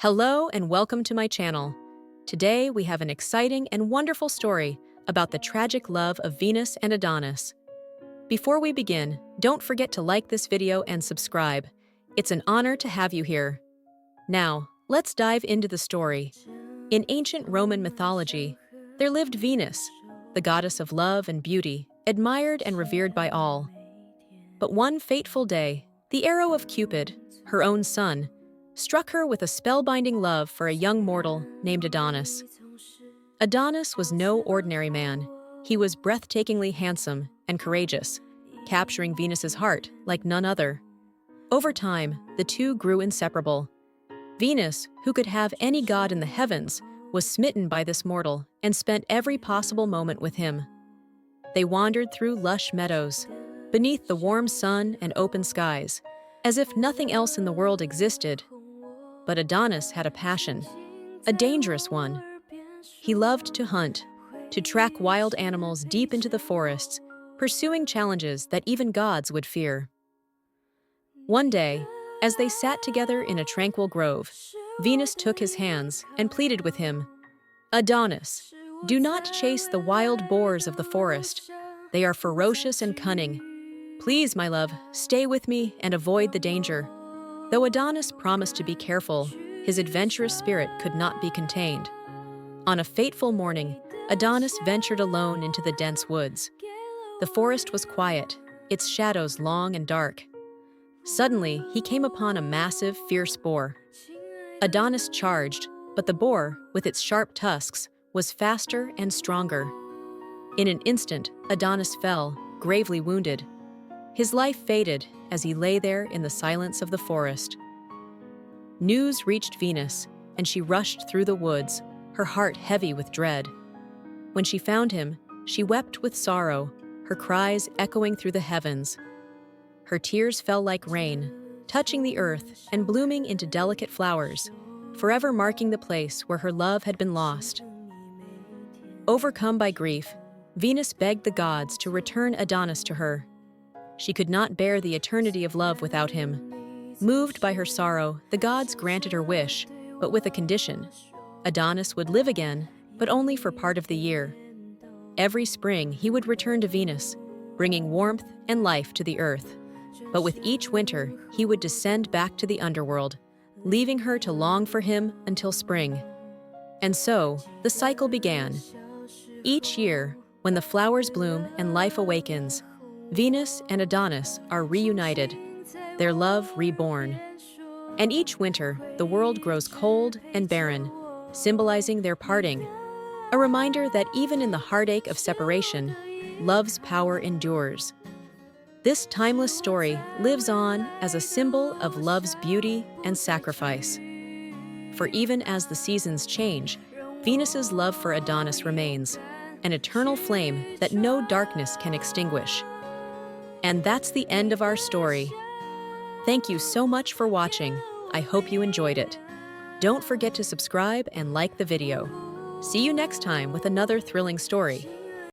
Hello and welcome to my channel. Today we have an exciting and wonderful story about the tragic love of Venus and Adonis. Before we begin, don't forget to like this video and subscribe. It's an honor to have you here. Now, let's dive into the story. In ancient Roman mythology, there lived Venus, the goddess of love and beauty, admired and revered by all. But one fateful day, the arrow of Cupid, her own son, struck her with a spellbinding love for a young mortal named Adonis. Adonis was no ordinary man. He was breathtakingly handsome and courageous, capturing Venus's heart like none other. Over time, the two grew inseparable. Venus, who could have any god in the heavens, was smitten by this mortal and spent every possible moment with him. They wandered through lush meadows, beneath the warm sun and open skies, as if nothing else in the world existed. But Adonis had a passion, a dangerous one. He loved to hunt, to track wild animals deep into the forests, pursuing challenges that even gods would fear. One day, as they sat together in a tranquil grove, Venus took his hands and pleaded with him, "Adonis, do not chase the wild boars of the forest. They are ferocious and cunning. Please, my love, stay with me and avoid the danger." Though Adonis promised to be careful, his adventurous spirit could not be contained. On a fateful morning, Adonis ventured alone into the dense woods. The forest was quiet, its shadows long and dark. Suddenly, he came upon a massive, fierce boar. Adonis charged, but the boar, with its sharp tusks, was faster and stronger. In an instant, Adonis fell, gravely wounded. His life faded as he lay there in the silence of the forest. News reached Venus, and she rushed through the woods, her heart heavy with dread. When she found him, she wept with sorrow, her cries echoing through the heavens. Her tears fell like rain, touching the earth and blooming into delicate flowers, forever marking the place where her love had been lost. Overcome by grief, Venus begged the gods to return Adonis to her. She could not bear the eternity of love without him. Moved by her sorrow, the gods granted her wish, but with a condition. Adonis would live again, but only for part of the year. Every spring, he would return to Venus, bringing warmth and life to the earth. But with each winter, he would descend back to the underworld, leaving her to long for him until spring. And so, the cycle began. Each year, when the flowers bloom and life awakens, Venus and Adonis are reunited, their love reborn. And each winter, the world grows cold and barren, symbolizing their parting, a reminder that even in the heartache of separation, love's power endures. This timeless story lives on as a symbol of love's beauty and sacrifice. For even as the seasons change, Venus's love for Adonis remains, an eternal flame that no darkness can extinguish. And that's the end of our story. Thank you so much for watching. I hope you enjoyed it. Don't forget to subscribe and like the video. See you next time with another thrilling story.